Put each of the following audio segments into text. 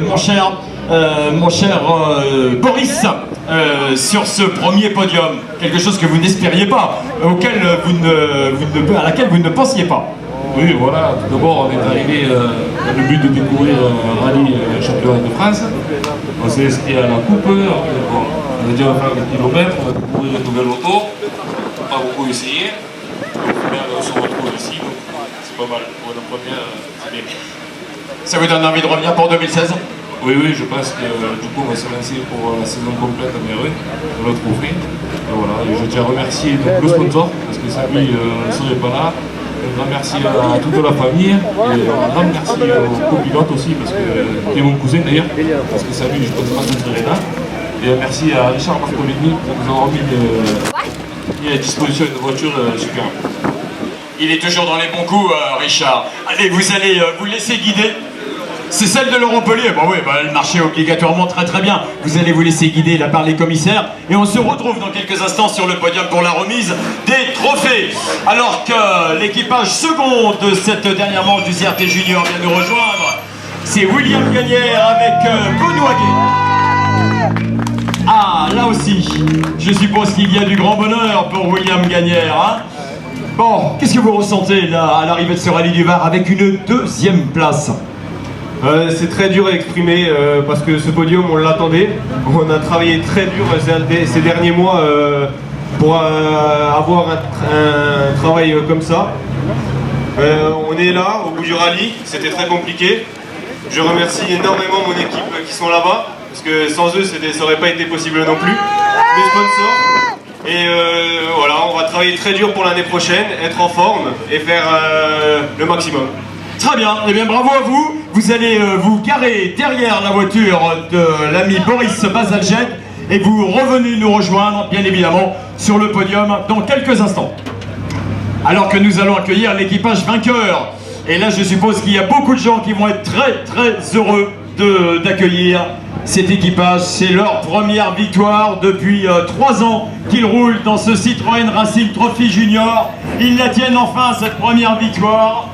mon cher Boris, sur ce premier podium. Quelque chose que vous n'espériez pas, à laquelle vous ne pensiez pas. Oui, voilà, tout d'abord on est arrivé dans le but de découvrir un rallye championnat de France. On s'est inscrit à la coupe, on a déjà fait des kilomètres, on a découvert une nouvelle auto, on n'a pas beaucoup essayé. Au final, on se retrouve ici, donc c'est pas mal. Pour la première, c'est bien. Ça vous donne envie de revenir pour 2016? Oui, je pense que du coup on va se lancer pour la saison complète à Méreux, dans le trophée. Et voilà, et je tiens à remercier donc, le sponsor, parce que sans lui on ne serait pas là. Un grand merci à toute la famille, et un grand merci aux copilotes aussi, parce que tu es mon cousin d'ailleurs, parce que sans lui je ne pense pas que je serais là. Et un merci à Richard Marcolini pour nous avoir mis à disposition une voiture super. Il est toujours dans les bons coups, Richard. Allez, vous allez vous laisser guider. C'est celle de Laurent Pellier. Bon oui, elle marchait obligatoirement très bien. Vous allez vous laisser guider là par les commissaires. Et on se retrouve dans quelques instants sur le podium pour la remise des trophées. Alors que l'équipage second de cette dernière manche du CRT Junior vient nous rejoindre, c'est William Gagnère avec Benoît Guay. Ah, là aussi, je suppose qu'il y a du grand bonheur pour William Gagnère. Hein. Bon, qu'est-ce que vous ressentez là à l'arrivée de ce rallye du Var avec une deuxième place? C'est très dur à exprimer parce que ce podium on l'attendait. On a travaillé très dur ces derniers mois pour avoir un travail comme ça. On est là au bout du rallye, c'était très compliqué. Je remercie énormément mon équipe qui sont là-bas parce que sans eux ça n'aurait pas été possible non plus. Mes sponsors. Et voilà, on va travailler très dur pour l'année prochaine, être en forme et faire le maximum. Très bien, eh bien bravo à vous. Vous allez vous garer derrière la voiture de l'ami Boris Bazalgette et vous revenez nous rejoindre, bien évidemment, sur le podium dans quelques instants. Alors que nous allons accueillir l'équipage vainqueur. Et là, je suppose qu'il y a beaucoup de gens qui vont être très heureux d'accueillir cet équipage. C'est leur première victoire depuis 3 ans qu'ils roulent dans ce Citroën Racing Trophy Junior. Ils la tiennent enfin, cette première victoire.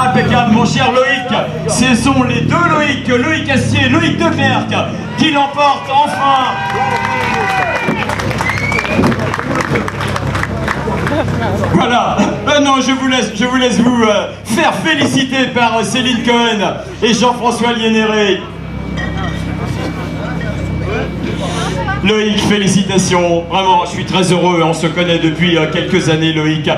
Impeccable, mon cher Loïc. Ce sont les deux Loïc, Loïc Astier et Loïc Declercq, qui l'emportent enfin. Voilà. Non, je vous laisse vous faire féliciter par Céline Cohen et Jean-François Liénéré. Loïc, félicitations, vraiment je suis très heureux, on se connaît depuis quelques années Loïc,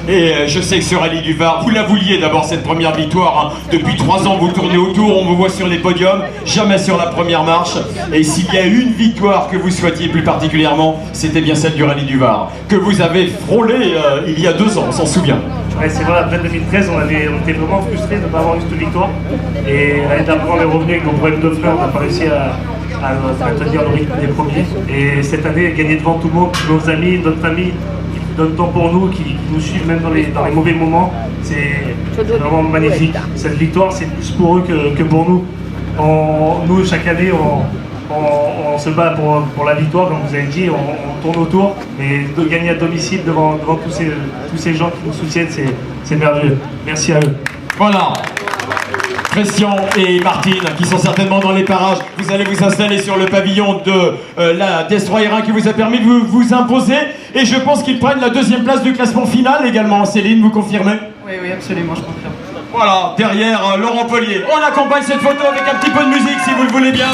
et je sais que ce rallye du Var, vous la vouliez d'abord cette première victoire, hein. Depuis 3 ans vous tournez autour, on vous voit sur les podiums, jamais sur la première marche, et s'il y a une victoire que vous souhaitiez plus particulièrement, c'était bien celle du rallye du Var, que vous avez frôlé il y a 2 ans, on s'en souvient. Ouais, c'est vrai, après 2013, on était vraiment frustrés de ne pas avoir eu cette victoire, et l'année d'après on est revenu avec nos problèmes de frein, on n'a pas réussi à tenir le rythme des premiers. Et cette année, gagner devant tout le monde, nos amis, notre famille, qui donnent temps pour nous, qui nous suivent même dans les mauvais moments, c'est vraiment magnifique. Cette victoire, c'est plus pour eux que pour nous. Nous, chaque année, on se bat pour la victoire, comme vous avez dit, on tourne autour, mais de gagner à domicile devant tous ces gens qui nous soutiennent, c'est merveilleux. Merci à eux. Voilà. Christian et Martine qui sont certainement dans les parages. Vous allez vous installer sur le pavillon de la Destroyer 1 qui vous a permis de vous imposer. Et je pense qu'ils prennent la 2e place du classement final également. Céline, vous confirmez? Oui, absolument, je confirme. Voilà, derrière Laurent Pellier. On accompagne cette photo avec un petit peu de musique si vous le voulez bien.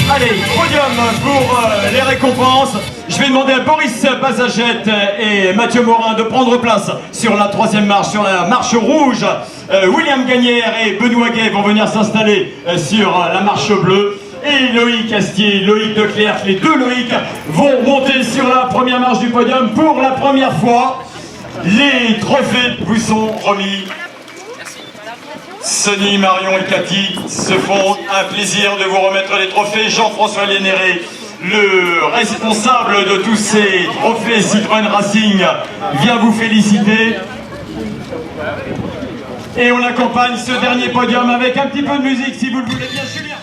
Allez, podium pour les récompenses. Je vais demander à Boris Bazalgette et Mathieu Morin de prendre place sur la 3e marche, sur la marche rouge. William Gagnère et Benoît Guay vont venir s'installer sur la marche bleue. Et Loïc Astier, Loïc Declercq, les deux Loïc vont monter sur la première marche du podium pour la première fois. Les trophées vous sont remis. Sonny, Marion et Cathy se font un plaisir de vous remettre les trophées. Jean-François Liénéré, le responsable de tous ces trophées Citroën Racing, vient vous féliciter. Et on accompagne ce dernier podium avec un petit peu de musique, si vous le voulez bien, Julien.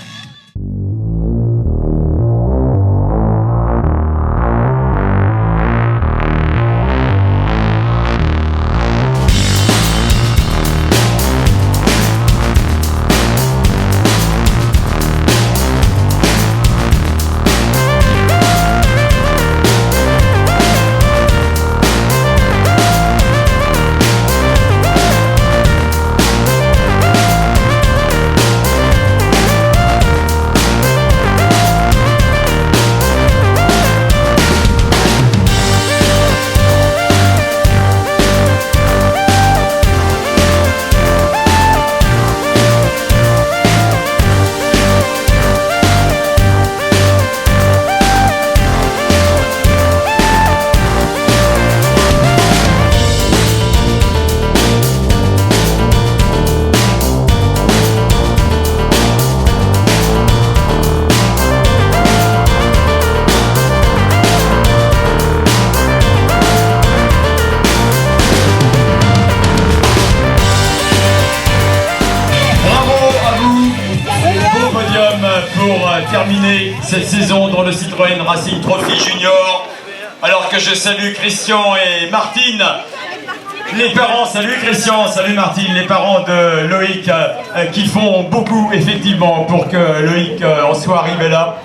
Pour terminer cette saison dans le Citroën Racing Trophy Junior, alors que je salue Christian et Martine, les parents, salut Christian, salut Martine, les parents de Loïc qui font beaucoup effectivement pour que Loïc en soit arrivé là.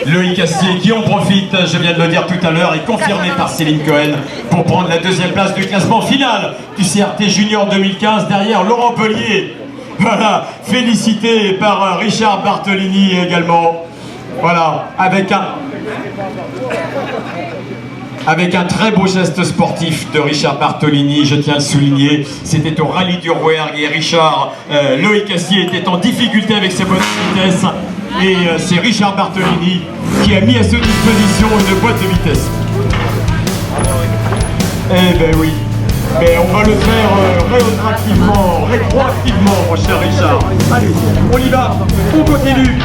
Loïc Astier qui en profite, je viens de le dire tout à l'heure, est confirmé par Céline Cohen pour prendre la deuxième place du classement final du CRT Junior 2015 derrière Laurent Pellier. Voilà, félicité par Richard Bartolini également. Voilà, avec un très beau geste sportif de Richard Bartolini, je tiens à le souligner. C'était au rallye du Rouergue et Loïc Astier était en difficulté avec ses boîtes de vitesse. Et c'est Richard Bartolini qui a mis à sa disposition une boîte de vitesse. Eh ben oui. Mais on va le faire rétroactivement, mon cher Richard. Allez, on y va, on continue.